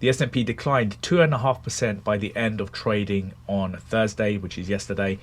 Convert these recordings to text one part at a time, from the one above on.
The S&P declined 2.5% by the end of trading on Thursday, which is yesterday,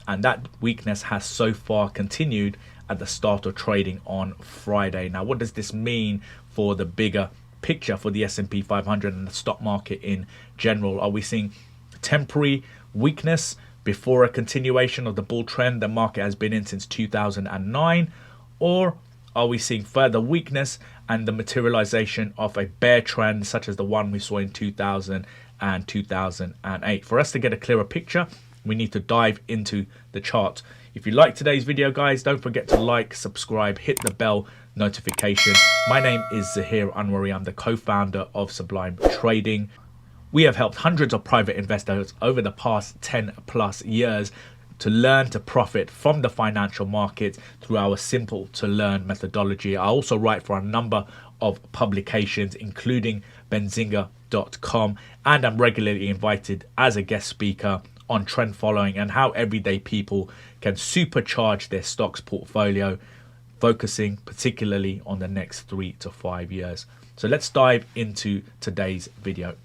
and that weakness has so far continued at the start of trading on Friday. Now, what does this mean for the bigger picture for the S&P 500 and the stock market in general? Are we seeing temporary weakness before a continuation of the bull trend the market has been in since 2009, or are we seeing further weakness and the materialization of a bear trend such as the one we saw in 2000 and 2008? For us to get a clearer picture, we need to dive into the chart. If you like today's video, guys, don't forget to like, subscribe, hit the bell notification. My name is Zahir Anwari. I'm the co-founder of Sublime Trading. We have helped hundreds of private investors over the past 10 plus years to learn to profit from the financial markets through our simple to learn methodology. I also write for a number of publications, including benzinga.com, and I'm regularly invited as a guest speaker on trend following and how everyday people can supercharge their stocks portfolio, focusing particularly on the next 3 to 5 years. So let's dive into today's video.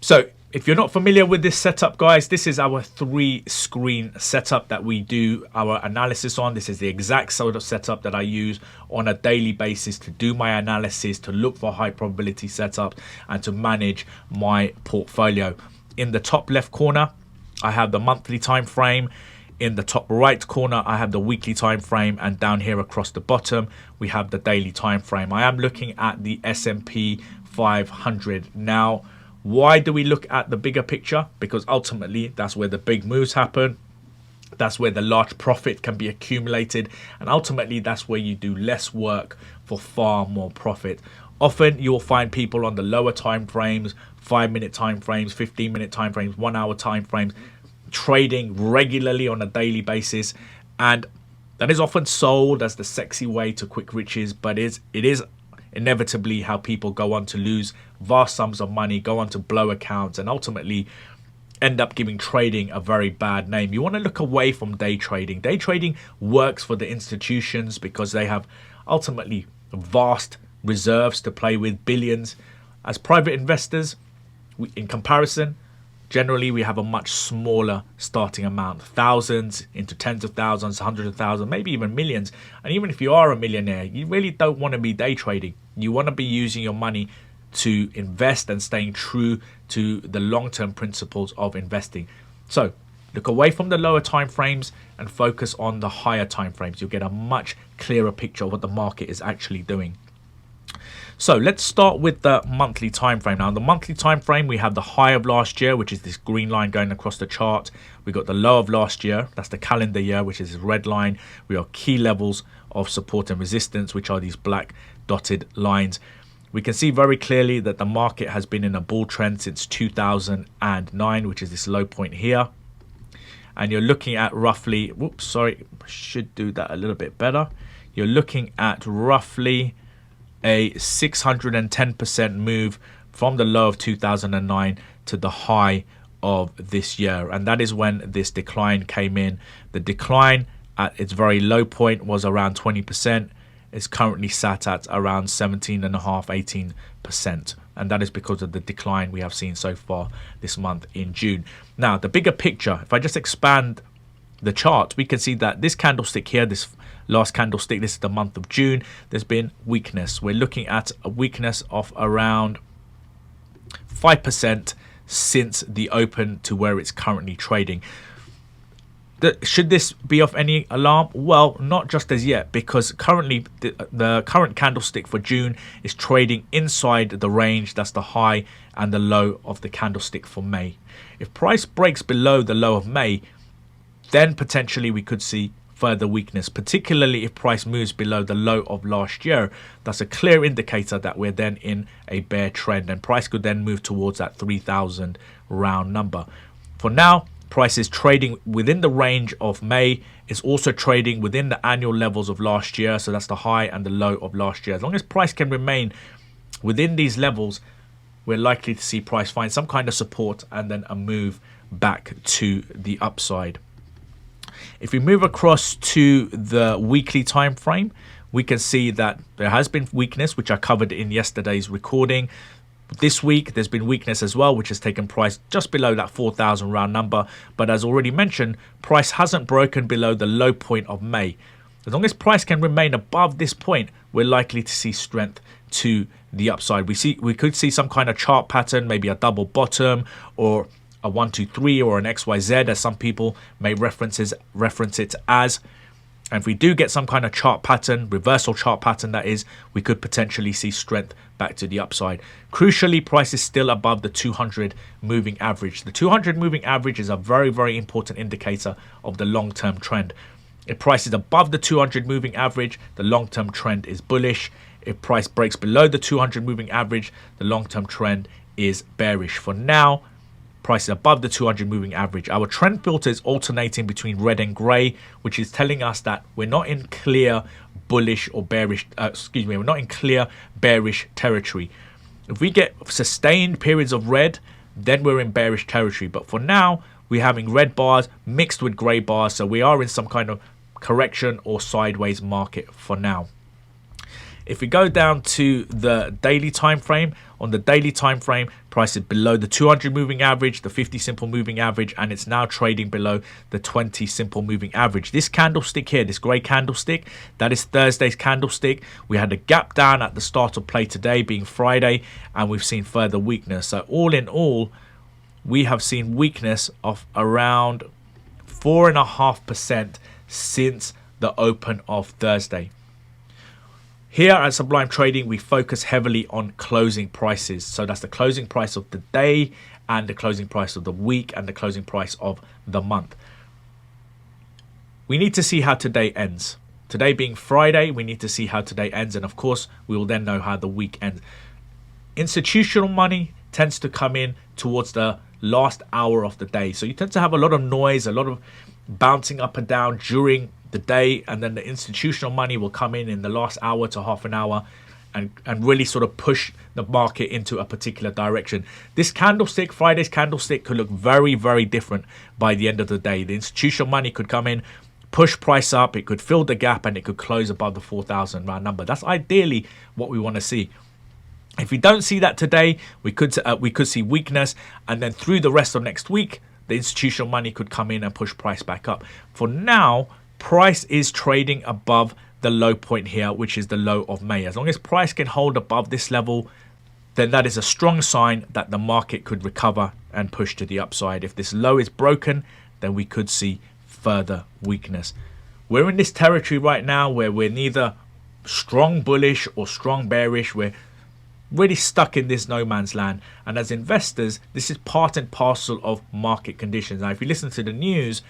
So if you're not familiar with this setup, guys, this is our 3-screen setup that we do our analysis on. This is the exact sort of setup that I use on a daily basis to do my analysis, to look for high probability setups, and to manage my portfolio. In the top left corner, I have the monthly time frame. In the top right corner, I have the weekly time frame, and down here across the bottom, we have the daily time frame. I am looking at the S&P 500 now. Why do we look at the bigger picture? Because ultimately, that's where the big moves happen. That's where the large profit can be accumulated. And ultimately, that's where you do less work for far more profit. Often, you'll find people on the lower time frames, 5-minute time frames, 15-minute time frames, 1-hour time frames, trading regularly on a daily basis. And that is often sold as the sexy way to quick riches, but it is inevitably how people go on to lose vast sums of money, go on to blow accounts, and ultimately end up giving trading a very bad name. You want to look away from day trading. Day trading works for the institutions because they have ultimately vast reserves to play with, billions. As private investors, in comparison, generally we have a much smaller starting amount, thousands into tens of thousands, hundreds of thousands, maybe even millions. And even if you are a millionaire, you really don't want to be day trading. You want to be using your money to invest and staying true to the long-term principles of investing. So look away from the lower time frames and focus on the higher time frames. You'll get a much clearer picture of what the market is actually doing. So let's start with the monthly time frame. Now, the monthly time frame, we have the high of last year, which is this green line going across the chart. We got the low of last year, that's the calendar year, which is this red line. We have key levels of support and resistance, which are these black dotted lines. We can see very clearly that the market has been in a bull trend since 2009, which is this low point here. And you're looking at roughly, whoops, sorry, I should do that a little bit better. You're looking at roughly a 610% move from the low of 2009 to the high of this year. And that is when this decline came in. The decline at its very low point was around 20%. It's currently sat at around 17.5%, 18%. And that is because of the decline we have seen so far this month in June. Now, the bigger picture, if I just expand the chart, we can see that this candlestick here, this last candlestick, this is the month of June, there's been weakness. We're looking at a weakness of around 5% since the open to where it's currently trading. Should this be of any alarm? Well, not just as yet, because currently the current candlestick for June is trading inside the range. That's the high and the low of the candlestick for May. If price breaks below the low of May, then potentially we could see further weakness, particularly if price moves below the low of last year. That's a clear indicator that we're then in a bear trend, and price could then move towards that 3,000 round number. For now, price is trading within the range of May. It's also trading within the annual levels of last year, so that's the high and the low of last year. As long as price can remain within these levels, we're likely to see price find some kind of support and then a move back to the upside. If we move across to the weekly time frame, we can see that there has been weakness, which I covered in yesterday's recording. This week, there's been weakness as well, which has taken price just below that 4,000 round number. But as already mentioned, price hasn't broken below the low point of May. As long as price can remain above this point, we're likely to see strength to the upside. We could see some kind of chart pattern, maybe a double bottom or a 1, 2, 3 or an XYZ, as some people may reference it as. And if we do get some kind of chart pattern, reversal chart pattern that is, we could potentially see strength back to the upside. Crucially, price is still above the 200 moving average. The 200 moving average is a very, very important indicator of the long-term trend. If price is above the 200 moving average, the long-term trend is bullish. If price breaks below the 200 moving average, the long-term trend is bearish. For now, price is above the 200 moving average. Our trend filter is alternating between red and gray, which is telling us that we're not in clear bullish or bearish, we're not in clear bearish territory. If we get sustained periods of red, then we're in bearish territory. But for now, we're having red bars mixed with gray bars. So we are in some kind of correction or sideways market for now. If we go down to the daily time frame, on the daily time frame, price is below the 200 moving average, the 50 simple moving average, and it's now trading below the 20 simple moving average. This candlestick here, this grey candlestick, that is Thursday's candlestick. We had a gap down at the start of play today, being Friday, and we've seen further weakness. So all in all, we have seen weakness of around 4.5% since the open of Thursday. Here at Sublime Trading, we focus heavily on closing prices. So that's the closing price of the day and the closing price of the week and the closing price of the month. We need to see how today ends. Today being Friday, we need to see how today ends. And of course, we will then know how the week ends. Institutional money tends to come in towards the last hour of the day. So you tend to have a lot of noise, a lot of bouncing up and down during the day, and then the institutional money will come in the last hour to half an hour and really sort of push the market into a particular direction. This candlestick, Friday's candlestick, could look very, very different by the end of the day. The institutional money could come in, push price up, it could fill the gap, and it could close above the 4,000 round number. That's ideally what we want to see. If we don't see that today, we could see weakness, and then through the rest of next week, the institutional money could come in and push price back up. For now, price is trading above the low point here, which is the low of May. As long as price can hold above this level, then that is a strong sign that the market could recover and push to the upside. If this low is broken, then we could see further weakness. We're in this territory right now where we're neither strong bullish or strong bearish. We're really stuck in this no man's land, and as investors, this is part and parcel of market conditions. Now, if you listen to the news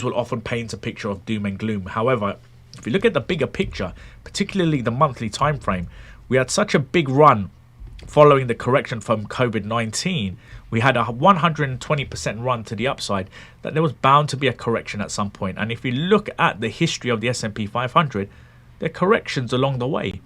will often paint a picture of doom and gloom. However, if you look at the bigger picture, particularly the monthly time frame, we had such a big run following the correction from COVID-19. We had a 120% run to the upside, that there was bound to be a correction at some point. And if you look at the history of the S&P 500, there are corrections along the way.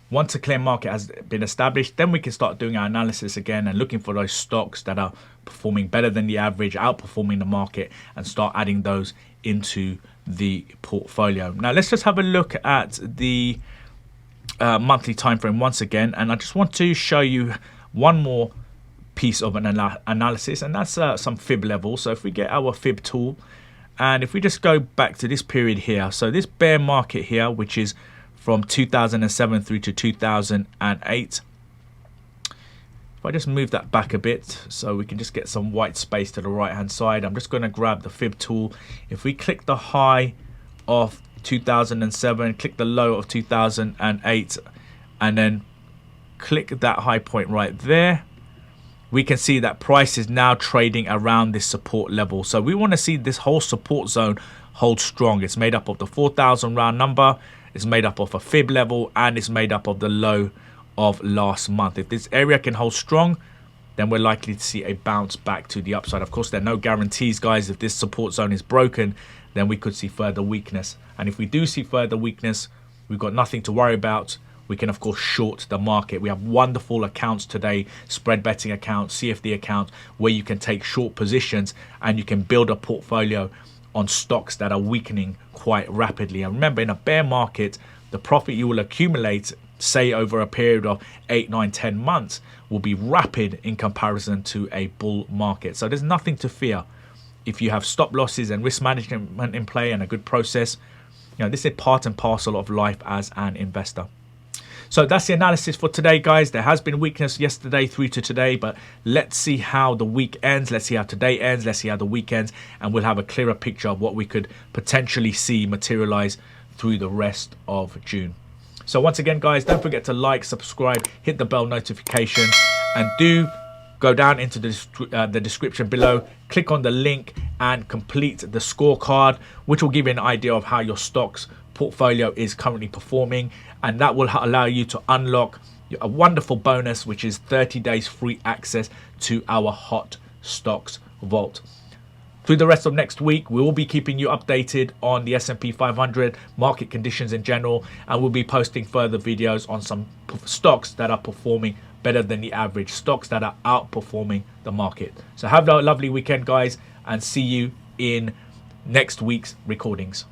Once a clear market has been established, then we can start doing our analysis again and looking for those stocks that are performing better than the average, outperforming the market, and start adding those into the portfolio. Now, let's just have a look at the monthly time frame once again, and I just want to show you one more piece of an analysis, and that's some fib level. So if we get our fib tool, and if we just go back to this period here, so this bear market here, which is from 2007 through to 2008. If I just move that back a bit so we can just get some white space to the right hand side, I'm just going to grab the fib tool. If we click the high of 2007, click the low of 2008, and then click that high point right there, we can see that price is now trading around this support level. So we want to see this whole support zone hold strong. It's made up of the 4,000 round number, it's made up of a fib level, and it's made up of the low of last month. If this area can hold strong, then we're likely to see a bounce back to the upside. Of course, there are no guarantees, guys. If this support zone is broken, then we could see further weakness. And if we do see further weakness, we've got nothing to worry about. We can, of course, short the market. We have wonderful accounts today, spread betting accounts, CFD accounts, where you can take short positions and you can build a portfolio on stocks that are weakening quite rapidly. And remember, in a bear market, the profit you will accumulate say over a period of 8, 9, 10 months will be rapid in comparison to a bull market. So there's nothing to fear. If you have stop losses and risk management in play and a good process, this is part and parcel of life as an investor. So that's the analysis for today, guys. There has been weakness yesterday through to today, but let's see how the week ends. Let's see how today ends. Let's see how the week ends, and we'll have a clearer picture of what we could potentially see materialize through the rest of June. So once again, guys, don't forget to like, subscribe, hit the bell notification, and do go down into the description below, click on the link and complete the scorecard, which will give you an idea of how your stocks portfolio is currently performing, and that will allow you to unlock a wonderful bonus, which is 30 days free access to our hot stocks vault. Through the rest of next week, we will be keeping you updated on the S&P 500, market conditions in general, and we'll be posting further videos on some stocks that are performing better than the average, stocks that are outperforming the market. So have a lovely weekend, guys, and see you in next week's recordings.